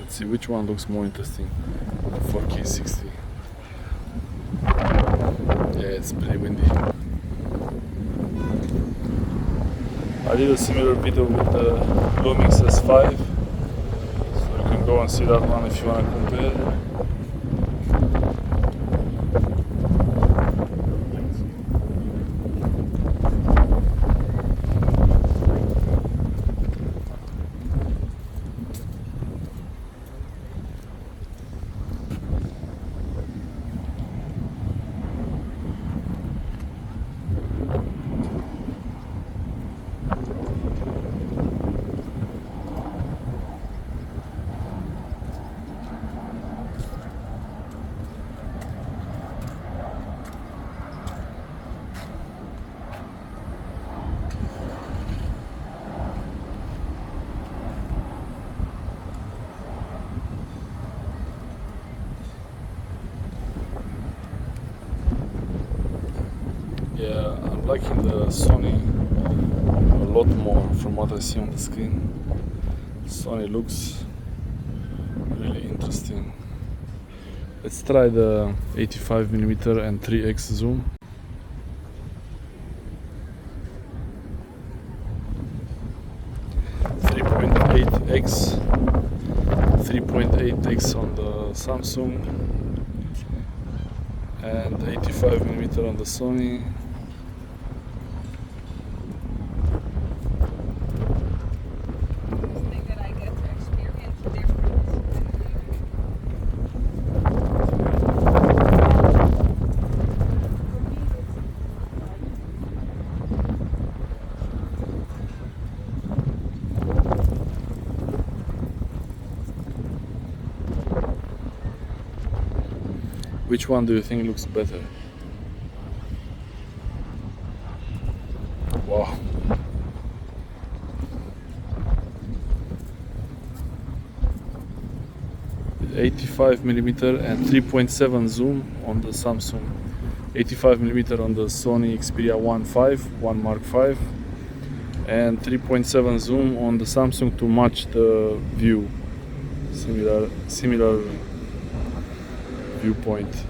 Let's see which one looks more interesting. 4K 60. Yeah, it's pretty windy. I did a similar video with the Lumix S5, so you can go and see that one if you want to compare. Yeah, I'm liking the Sony a lot more from what I see on the screen. Sony looks really interesting. Let's try the 85mm and 3x zoom. .8x, 3.8x on the Samsung, and 85mm on the Sony. Which one do you think looks better? Wow. With 85mm and 3.7 zoom on the Samsung, 85mm on the Sony Xperia 1 Mark V, and 3.7 zoom on the Samsung to match the view. Similar viewpoint.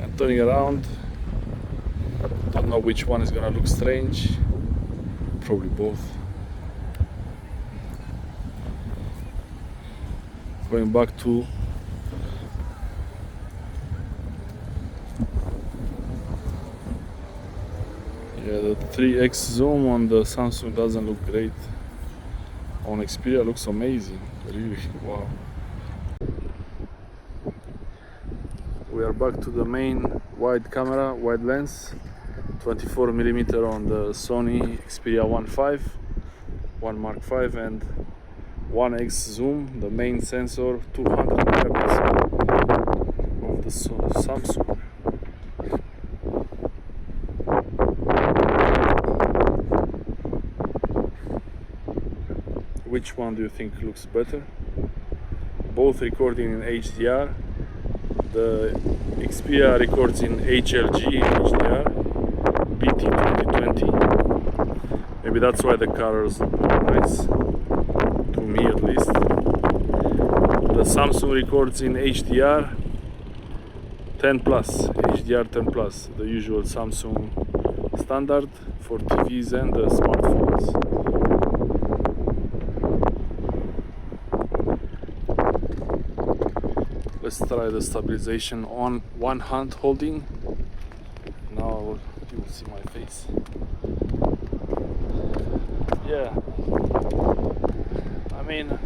And turning around, don't know which one is gonna look strange. Probably both. Going back to the 3x zoom on the Samsung doesn't look great. On Xperia looks amazing, really. Wow. We are back to the main wide camera, wide lens, 24mm on the Sony Xperia 1 Mark V, and 1x zoom, the main sensor, 200 megapixel of the Samsung. Which one do you think looks better? Both recording in HDR. The Xperia records in HLG HDR, BT 2020. Maybe that's why the colors look nice, to me at least. The Samsung records in HDR 10+, HDR 10+, the usual Samsung standard for TVs and the smartphones. Let's try the stabilization on one hand holding. Now you will see my face. Yeah, I mean,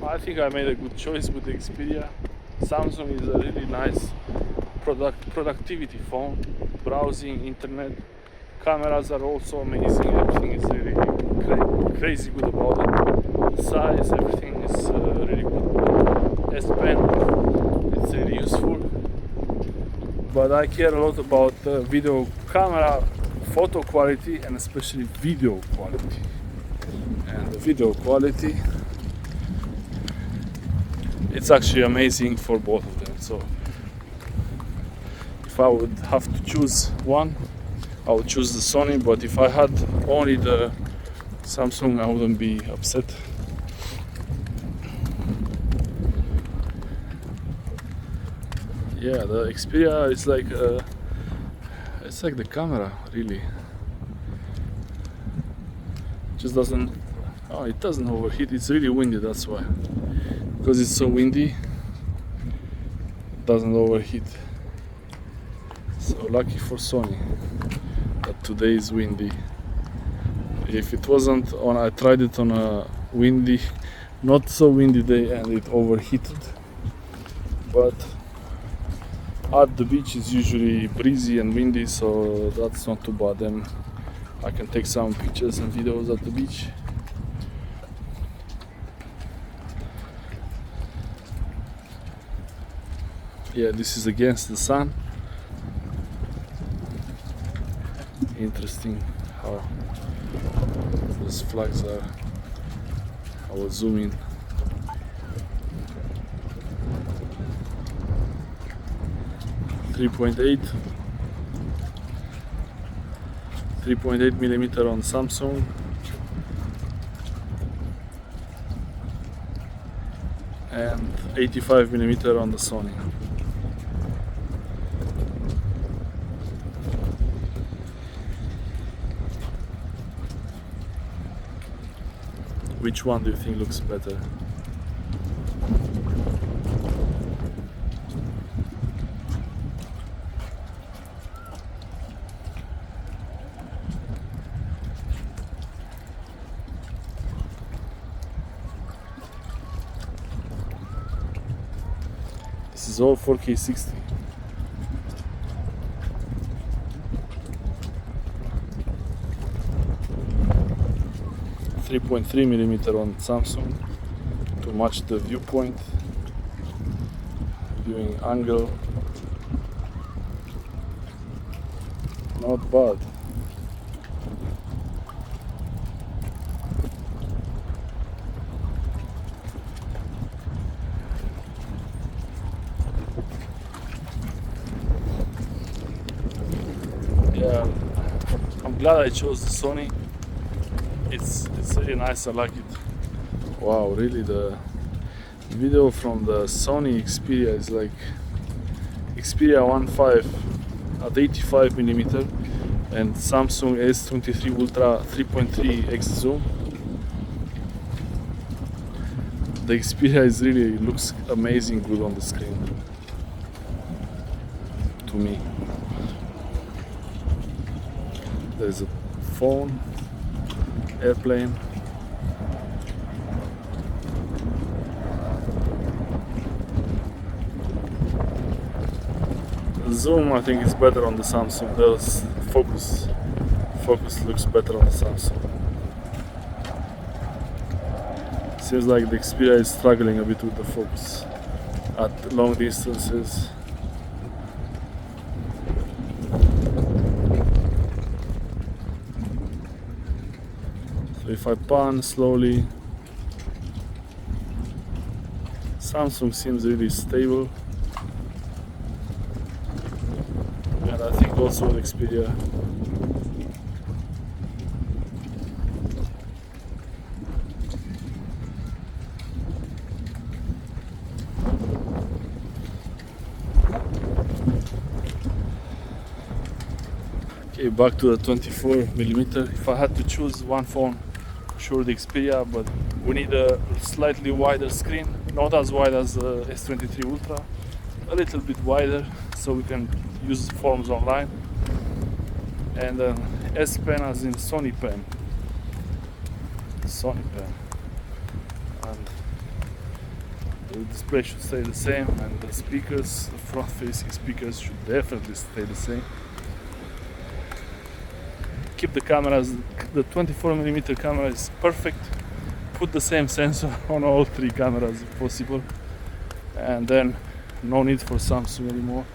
I think I made a good choice with the Xperia. Samsung is a really nice productivity phone. Browsing, internet, cameras are also amazing. Everything is really crazy good about it. The size, everything is really good. S Pen, it's really useful. But I care a lot about video camera, photo quality, and especially video quality. And the video quality, it's actually amazing for both of them. So if I would have to choose one, I would choose the Sony. But if I had only the Samsung, I wouldn't be upset. Yeah, the Xperia is like it's like the camera, really. Just doesn't. Oh, it doesn't overheat. It's really windy. That's why. Because it's so windy, it doesn't overheat. So lucky for Sony that today is windy. If it wasn't on, I tried it on a windy, not so windy day, and it overheated. But at the beach is usually breezy and windy, so that's not too bad. Then I can take some pictures and videos at the beach. Yeah, this is against the sun. Interesting how those flags are. I will zoom in. .3.8 millimeter on Samsung, and 85 millimeter on the Sony. Which one do you think looks better? This is all 4K 60. .3 millimeter on Samsung to match the viewpoint, viewing angle. Not bad. Yeah, I'm glad I chose the Sony. It's really nice, I like it. Wow, really, the video from the Sony Xperia is like Xperia 1.5 at 85 millimeter and Samsung S23 Ultra 3.3x zoom. The Xperia is really looks amazing good on the screen to me. There's a phone, airplane. The zoom, I think, is better on the Samsung. The focus looks better on the Samsung. Seems like the Xperia is struggling a bit with the focus at long distances. So if I pan slowly, Samsung seems really stable, and I think also the Xperia. Okay, back to the 24 millimeter. If I had to choose one phone, sure the Xperia, but we need a slightly wider screen, not as wide as the S23 Ultra, a little bit wider so we can use forms online, and an S Pen as in Sony Pen, and the display should stay the same, and the speakers, the front facing speakers, should definitely stay the same. Keep the cameras, the 24mm camera is perfect. Put the same sensor on all three cameras if possible, and then no need for Samsung anymore.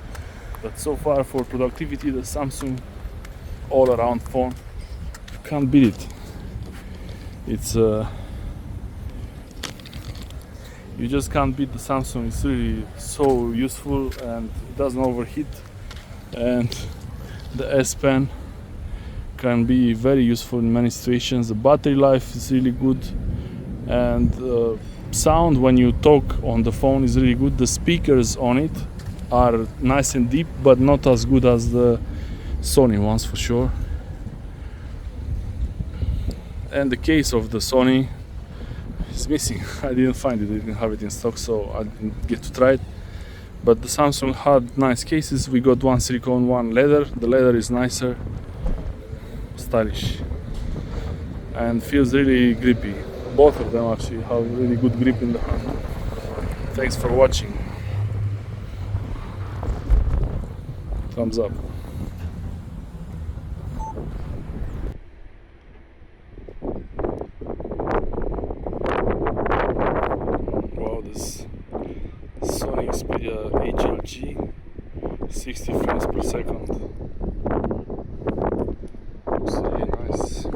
But so far for productivity, the Samsung all-around phone, can't beat it. It's you just can't beat the Samsung. It's really so useful and it doesn't overheat, and the S Pen can be very useful in many situations. The battery life is really good, and sound when you talk on the phone is really good. The speakers on it are nice and deep, but not as good as the Sony ones for sure. And the case of the Sony is missing. I didn't find it, I didn't have it in stock, so I didn't get to try it. But the Samsung had nice cases. We got one silicone, one leather. The leather is nicer, stylish, and feels really grippy. Both of them actually have really good grip in the hand. Thanks for watching. Thumbs up. Wow, this Sony Xperia HLG 60 frames per second. Looks really nice.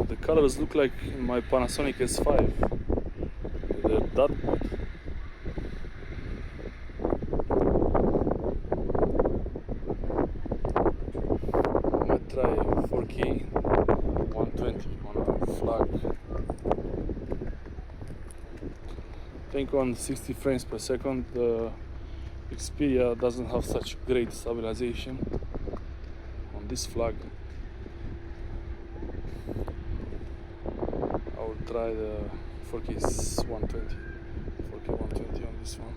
The colors look like in my Panasonic S5. They're that good. I might try 4K 120 on a flag. I think on 60 frames per second the Xperia doesn't have such great stabilization on this flag. I will try the 4K 120 on this one.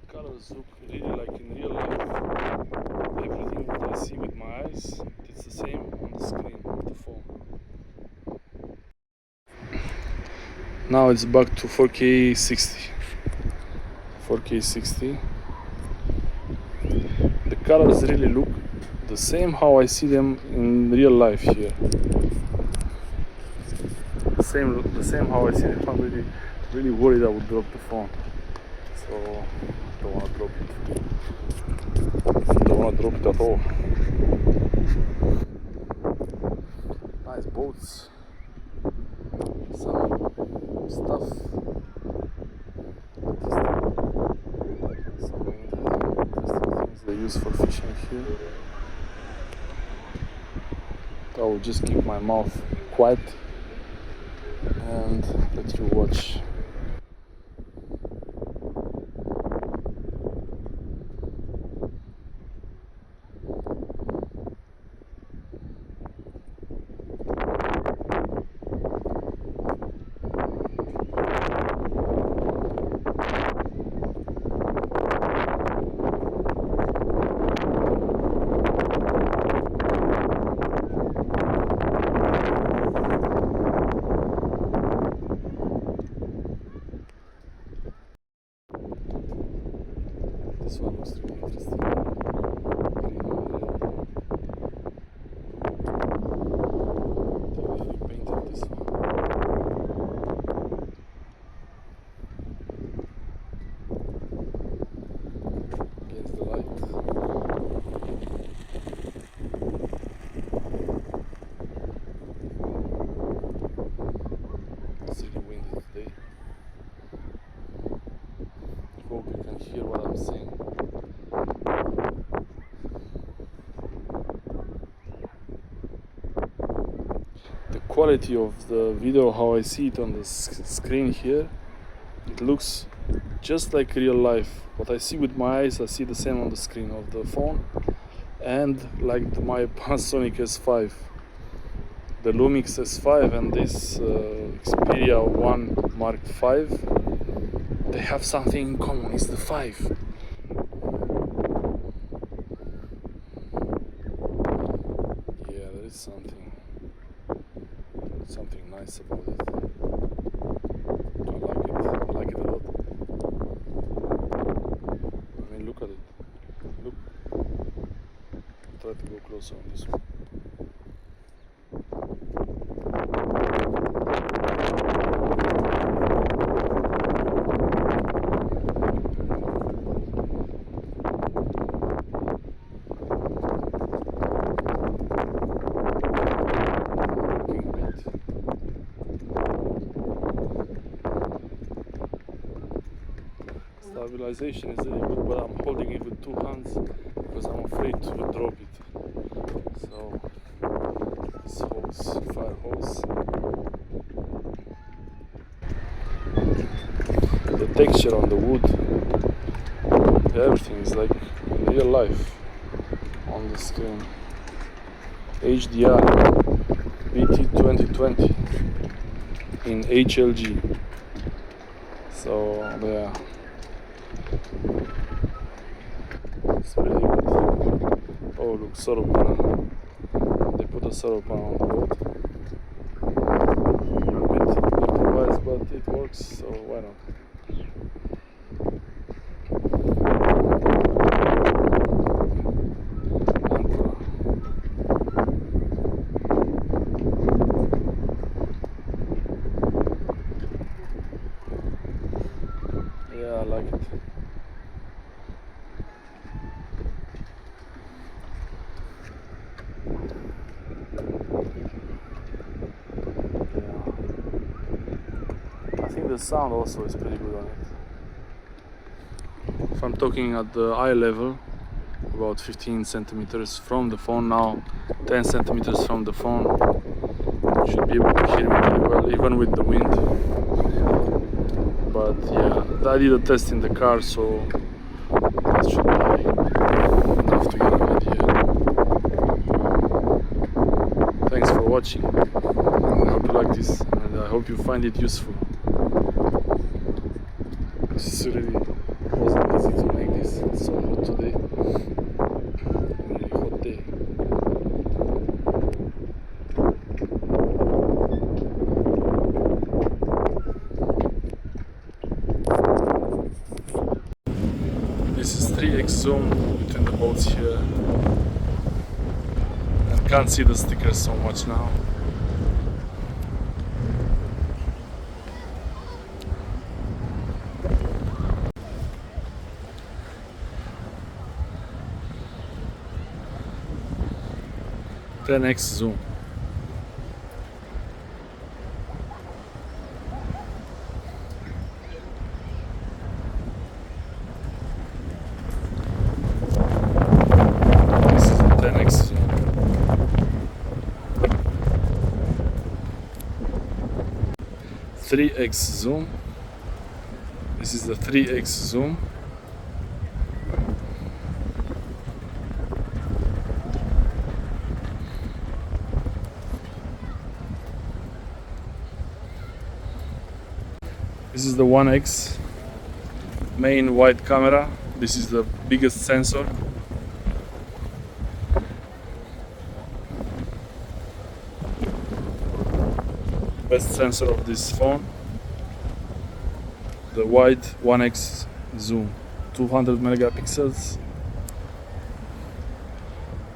Colors look really like in real life. Everything that I see with my eyes, it's the same on the screen of the phone. Now it's back to 4K 60. 4K 60. The colors really look the same how I see them in real life here. The same how I see them. I'm really worried I would drop the phone. So don't want to drop it. Don't want to drop it at all. Nice boats. Some stuff. Some interesting things they use for fishing here. I will just keep my mouth quiet and let you watch. This one looks really interesting. Green and red. They really painted this one. Against the light. It's really windy today. Hope you can hear what I'm saying. The quality of the video, how I see it on the screen here, it looks just like real life. What I see with my eyes, I see the same on the screen of the phone, and like my Panasonic S5, the Lumix S5 and this Xperia 1 Mark V, they have something in common. It's the 5. is something nice about it. I like it a lot. I mean, look at it. Look. Try to go closer on this one. Stabilization is really good, but I'm holding it with two hands because I'm afraid to drop it. So this hose, fire hose. The texture on the wood, everything is like real life on the screen. HDR BT 2020 in HLG. So yeah. It's really good. Oh look, solar panel. They put a solar panel on the boat. A bit improvised, but it works, so why not? Yeah, I like it. I think the sound also is pretty good on it. If I'm talking at the eye level, about 15 centimeters from the phone now, 10 centimeters from the phone, you should be able to hear me pretty well, even with the wind. But yeah, I did a test in the car, so that should be enough to get an idea. Thanks for watching. I hope you like this, and I hope you find it useful. This really wasn't easy to make this. It's so hot today. Really hot day. This is 3x zoom between the boats here. And can't see the stickers so much now. X zoom. This is the 10x zoom. X zoom. This is the 3x zoom. This is the 1x main wide camera. This is the biggest sensor. Best sensor of this phone. The wide 1x zoom, 200 megapixels,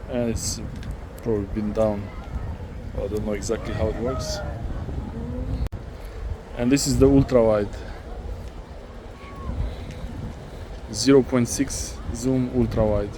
and it's probably been down. I don't know exactly how it works. And this is the ultra wide 0.6 zoom ultra wide.